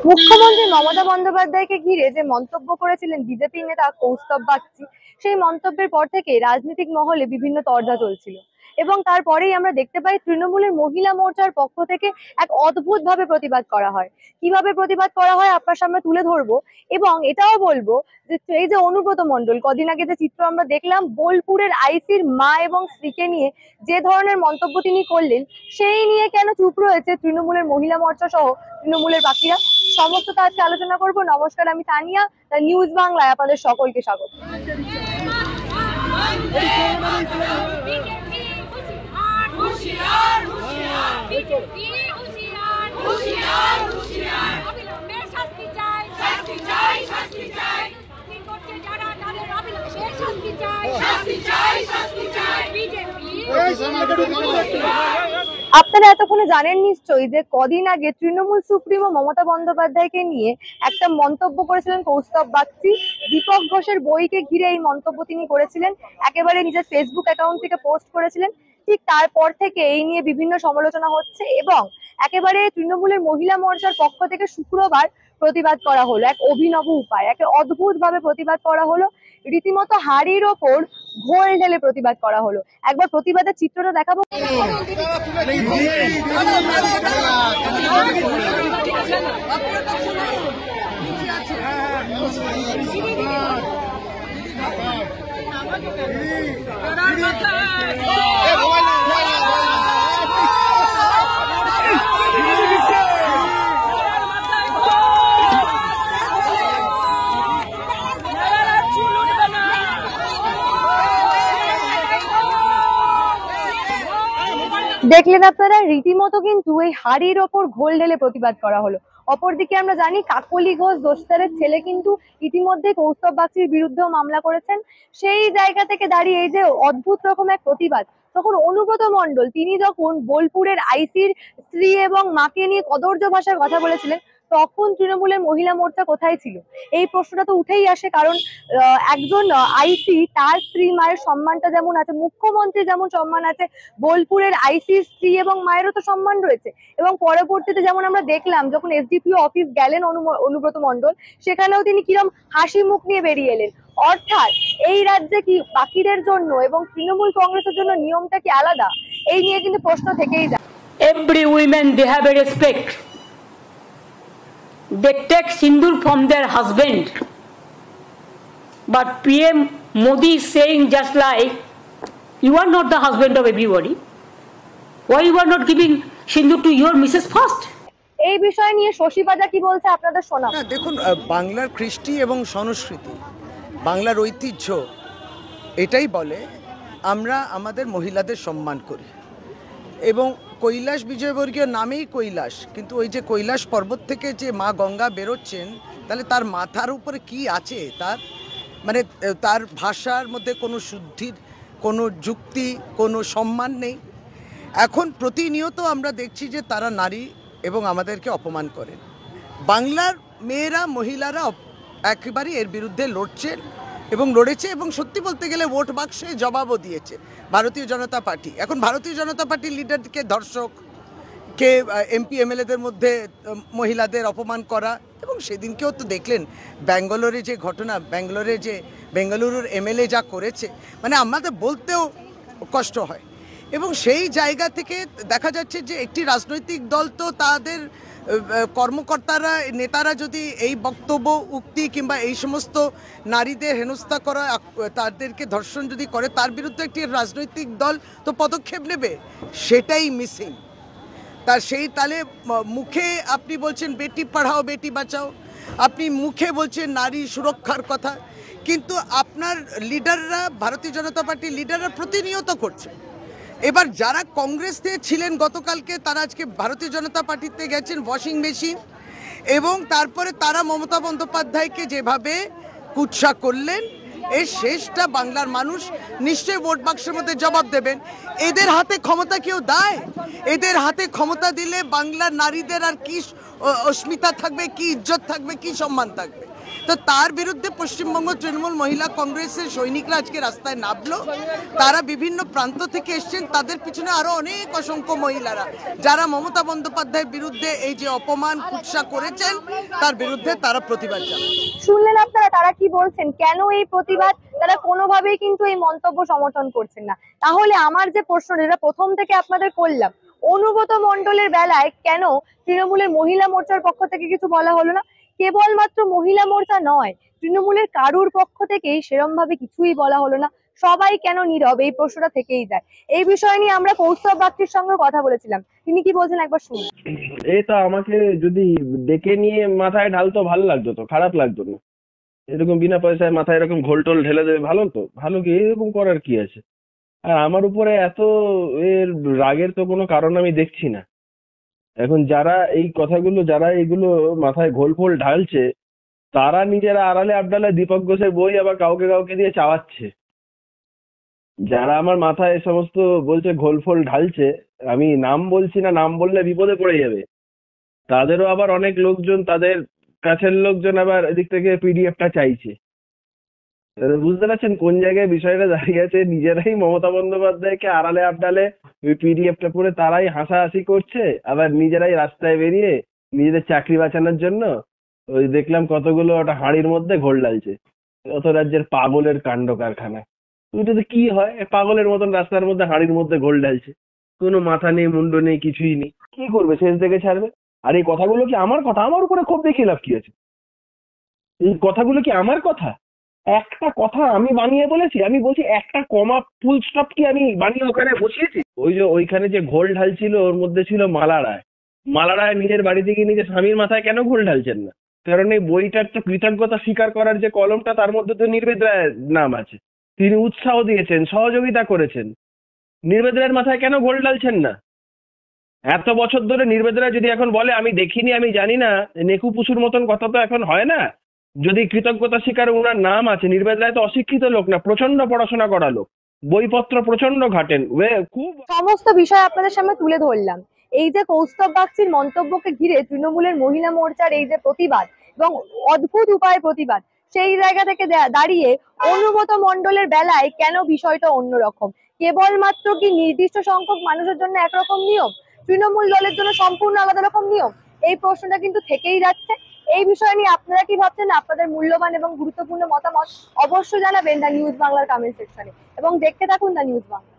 মুখ্যমন্ত্রী মমতা বন্দ্যোপাধ্যায়কে ঘিরে যে মন্তব্য করেছিলেন বিজেপি নেতা কৌস্তব বাগচি, সেই মন্তব্যের পর থেকে রাজনৈতিক মহলে বিভিন্ন তরজা চলছিল এবং তারপরেই আমরা দেখতে পাই তৃণমূলের মহিলা মোর্চার পক্ষ থেকে এক অদ্ভুত ভাবে প্রতিবাদ করা হয়। কিভাবে প্রতিবাদ করা হয় আপনার সামনে তুলে ধরবো এবং এটাও বলবো যে এই যে অনুব্রত মণ্ডল, কদিন আগে যে চিত্র আমরা দেখলাম বোলপুরের আইসির মা এবং স্ত্রীকে নিয়ে যে ধরনের মন্তব্য তিনি করলেন, সেই নিয়ে কেন চুপ রয়েছে তৃণমূলের মহিলা মোর্চা সহ তৃণমূলের বাকিরা, সমস্তটা আজকে আলোচনা করব। নমস্কার, আমি তানিয়া, নিউজ বাংলায় আপনাদের সকলকে স্বাগত। আপনারা এতক্ষণে জানেন নিশ্চয়ই যে কদিন আগে তৃণমূল সুপ্রিমো মমতা বন্দ্যোপাধ্যায়কে নিয়ে একটা মন্তব্য করেছিলেন কৌস্তব বাগচি। দীপক ঘোষের বইকে ঘিরে এই মন্তব্য তিনি করেছিলেন, একেবারে নিজের ফেসবুক অ্যাকাউন্ট থেকে পোস্ট করেছিলেন। ঠিক তারপর থেকে এই নিয়ে বিভিন্ন সমালোচনা হচ্ছে এবং একেবারে তৃণমূলের মহিলা মোর্চার পক্ষ থেকে শুক্রবার প্রতিবাদ করা হলো এক অভিনব উপায়, এক অদ্ভুত ভাবে প্রতিবাদ করা হলো। রীতিমতো হাড়ির ওপর ঘোল ঢেলে প্রতিবাদ করা হলো। একবার প্রতিবাদের চিত্রটা দেখাবো। দেখলেন আপনারা, রীতিমতো কিন্তু এই হাড়ির ওপর ঘোল ঢেলে প্রতিবাদ করা হলো। অপরদিকে আমরা জানি কাকলি ঘোষ দোস্তারের ছেলে কিন্তু ইতিমধ্যে কৌস্তব বাগচির বিরুদ্ধেও মামলা করেছেন। সেই জায়গা থেকে দাঁড়িয়ে এই যে অদ্ভুত রকম এক প্রতিবাদ, তখন অনুব্রত মণ্ডল তিনি যখন বোলপুরের আইসির স্ত্রী এবং মাকে নিয়ে কদর্য ভাষায় কথা বলেছিলেন, তখন তৃণমূলের মহিলা মোর্চা কোথায় ছিল? এই প্রশ্নটা তো উঠেই আসে, কারণ একজন আইসি তার স্ত্রী মায়ের সম্মানটা যেমন আছে, মুখ্যমন্ত্রী যেমন সম্মান আছে, বোলপুরের আইসি স্ত্রী এবং মায়েরও তো সম্মান রয়েছে। এবং পরবর্তীতে যেমন আমরা দেখলাম যখন এসডিপিও অফিস গেলেন অনুব্রত মণ্ডল, সেখানেও তিনি কিরম হাসি মুখ নিয়ে বেরিয়ে এলেন। অর্থাৎ এই রাজ্যে কি বাকিদের জন্য এবং তৃণমূল কংগ্রেসের জন্য নিয়মটা কি আলাদা? এই নিয়ে কিন্তু প্রশ্ন থেকেই যায়। Every women they have a respect. They take sindoor from their husband. But PM Modi is saying just like, you are not the husband of everybody. Why you are not giving sindoor to your Mrs. first? এই বিষয় নিয়ে শশীবাজা কি বলছে আপনাদের শোনাব। দেখুন, বাংলার কৃষ্টি এবং সংস্কৃতি, বাংলার ঐতিহ্য এটাই বলে আমরা আমাদের মহিলাদের সম্মান করি। এবং কৈলাস বিজয়বর্গীয় নামেই কৈলাস, কিন্তু ওই যে কৈলাস পর্বত থেকে যে মা গঙ্গা বেরোচ্ছেন, তাহলে তার মাথার উপরে কি আছে? তার মানে তার ভাষার মধ্যে কোনো শুদ্ধির, কোনো যুক্তি, কোনো সম্মান নেই। এখন প্রতিনিয়ত আমরা দেখছি যে তারা নারী এবং আমাদেরকে অপমান করেন। বাংলার মেয়েরা, মহিলারা একেবারে এর বিরুদ্ধে লড়ছেন এবং লড়েছে, এবং সত্যি বলতে গেলে ভোট বাক্সে জবাবও দিয়েছে ভারতীয় জনতা পার্টি। এখন ভারতীয় জনতা পার্টির লিডারকে ধর্ষককে এমপি এমএলএদের মধ্যে মহিলাদের অপমান করা, এবং সেদিনকেও তো দেখলেন ব্যাঙ্গালোরে যে ঘটনা, বেঙ্গালুরুর এমএলএ যা করেছে, মানে আমাদের বলতেও কষ্ট হয়। এবং সেই জায়গা থেকে দেখা যাচ্ছে যে একটি রাজনৈতিক দল তো তাদের কর্মকর্তারা, নেতারা যদি এই বক্তব্য, উক্তি কিংবা এই সমস্ত নারীদের হেনস্থা করা, তাদেরকে ধর্ষণ যদি করে, তার বিরুদ্ধে একটি রাজনৈতিক দল তো পদক্ষেপ নেবে, সেটাই মিসিং। তার সেই তালে মুখে আপনি বলছেন বেটি পড়াও বেটি বাঁচাও, আপনি মুখে বলছেন নারী সুরক্ষার কথা, কিন্তু আপনার লিডাররা, ভারতীয় জনতা পার্টির লিডাররা প্রতিনিয়ত করছে। এবার যারা কংগ্রেসে ছিলেন গতকালকে, তারা আজকে ভারতীয় জনতা পার্টিতে গেছেন ওয়াশিং মেশিন, এবং তারপরে তারা মমতা বন্দ্যোপাধ্যায়কে যেভাবে কুৎসা করলেন, এর শেষটা বাংলার মানুষ নিশ্চয়ই ভোট বাক্সের মধ্যে জবাব দেবেন। এদের হাতে ক্ষমতা কেউ দেয়? এদের হাতে ক্ষমতা দিলে বাংলার নারীদের আর কি অস্মিতা থাকবে, কি ইজ্জত থাকবে, কি সম্মান থাকবে? তো তার বিরুদ্ধে পশ্চিমবঙ্গ তৃণমূল মহিলা কংগ্রেসের সৈনিকরা আজকে রাস্তায় নামলো। তারা বিভিন্ন প্রান্ত থেকে এসছেন, তাদের পিছনে আরো অনেক অসংখ্য মহিলারা যারা মমতা বন্দ্যোপাধ্যায়ের বিরুদ্ধে এই যে অপমান কুৎসা করেছেন তার বিরুদ্ধে তারা প্রতিবাদ জানাচ্ছেন। শুনলেন আপনারা তারা কি বলছেন, কেন এই প্রতিবাদ, তারা কোনোভাবেই কিন্তু এই মন্তব্য সমর্থন করছেন না। তাহলে আমার যে প্রশ্ন, যেটা প্রথম থেকে আপনাদের করলাম, অনুব্রত মণ্ডলের বেলায় কেন তৃণমূলের মহিলা মোর্চার পক্ষ থেকে কিছু বলা হলো না? কেবলমাত্র মহিলা মোর্চা নয়, তৃণমূলের কারুর পক্ষ থেকেই সেরম ভাবে কিছুই বলা হলো না। সবাই কেন নীরব, এই প্রশ্নটা থেকেই যায়। এই বিষয় নিয়ে আমরা কৌস্তব বাগচির সঙ্গে কথা বলেছিলাম, তিনি কি বলছেন একবার শুনুন। এটা আমাকে যদি ডেকে নিয়ে মাথায় ঢালতো ভালো লাগতো, তো খারাপ লাগতো না। এরকম বিনা পয়সায় মাথায় এরকম ঘোল টোল ঢেলে দেবে, ভালো তো, ভালো কি এরকম করার কি আছে? আর আমার উপরে এত এর রাগের তো কোনো কারণ আমি দেখছি না। এখন যারা এই কথাগুলো, যারা এগুলো মাথায় ঘোল ফোল ঢালছে, তারা নিজেরা আড়ালে আবডালে দীপক ঘোষের বই আবার কাউকে কাউকে দিয়ে চাওয়াচ্ছে। যারা আমার মাথায় এ সমস্ত বলছে, ঘোল ফোল ঢালছে, আমি নাম বলছি না, নাম বললে বিপদে পড়ে যাবে, তাদেরও আবার অনেক লোকজন, তাদের কাছের লোকজন আবার এদিক থেকে পিডিএফটা চাইছে। বুঝতে পারছেন কোন জায়গায় বিষয়টা দাঁড়িয়ে আছে? নিজেরাই মমতা বন্দ্যোপাধ্যায়কে আড়ালে আবডালে ওই পিডিএফটা পড়ে তারাই হাসাহাসি করছে, আবার নিজেরাই রাস্তায় বেরিয়ে নিজেদের চাকরি বাঁচানোর জন্য ওই দেখলাম কতগুলো ওটা হাঁড়ির মধ্যে ঘোল ঢালছে। কত রাজ্যের পাগলের কাণ্ড কারখানা। ওইটাতে কি হয়, পাগলের মতন রাস্তার মধ্যে হাঁড়ির মধ্যে ঘোল ঢালছে, কোনো মাথা নেই, মুন্ডু নেই, কিছুই নেই। কি করবে? শেষ দেখে ছাড়বে। আর এই কথাগুলো কি আমার কথা? আমার উপরে ক্ষোভ দেখিয়ে লাভ কি আছে? এই কথাগুলো কি আমার কথা? একটা কথা আমি বানিয়ে বলেছি? আমি বলছি একটা কমা ফুল স্টপ কি আমি বানিয়ে ওখানে বসিয়েছি? ওই যে ওইখানে যে ঘোল ঢালছিল ওর মধ্যে ছিল মালা রায়। মালা রায় নিজের বাড়ি থেকে নিজের স্বামীর মাথায় কেন ঘোল ঢালছেন না? কারণ এই বইটার তো কৃতজ্ঞতা স্বীকার করার যে কলমটা, তার মধ্যে তো নির্বেদ রায়ের নাম আছে। তিনি উৎসাহ দিয়েছেন, সহযোগিতা করেছেন। নির্বেদ রায়ের মাথায় কেন ঘোল ঢালছেন না? এত বছর ধরে নির্বেদ রায় যদি এখন বলে আমি দেখিনি, আমি জানি না, নেকু পুষুর মতন কথা তো এখন হয় না। যদি কৃতজ্ঞতা স্বীকার ওনার নাম আছে, নির্বেদ রায় তো অশিক্ষিত লোক না, প্রচন্ড পড়াশোনা করা লোক, বইপত্র প্রচন্ড ঘাটেন, খুব সমস্ত বিষয় আপনাদের সামনে তুলে ধরলাম। এই যে কৌস্তব বাগচির মন্তব্যকে ঘিরে তৃণমূলের মহিলা মোর্চার এই যে প্রতিবাদ এবং অদ্ভুত উপায়ে প্রতিবাদ, সেই জায়গা থেকে দাঁড়িয়ে অনুব্রত মণ্ডলের বেলায় কেন বিষয়টা অন্যরকম? কেবলমাত্র কি নির্দিষ্ট সংখ্যক মানুষের জন্য একরকম নিয়ম, তৃণমূল দলের জন্য সম্পূর্ণ আলাদা রকম নিয়ম? এই প্রশ্নটা কিন্তু থেকেই যাচ্ছে। এই বিষয় নিয়ে আপনারা কি ভাবছেন? আপনাদের মূল্যবান এবং গুরুত্বপূর্ণ মতামত অবশ্যই জানাবেন দ্য নিউজ বাংলার কমেন্ট সেকশনে, এবং দেখতে থাকুন দ্য নিউজ বাংলা।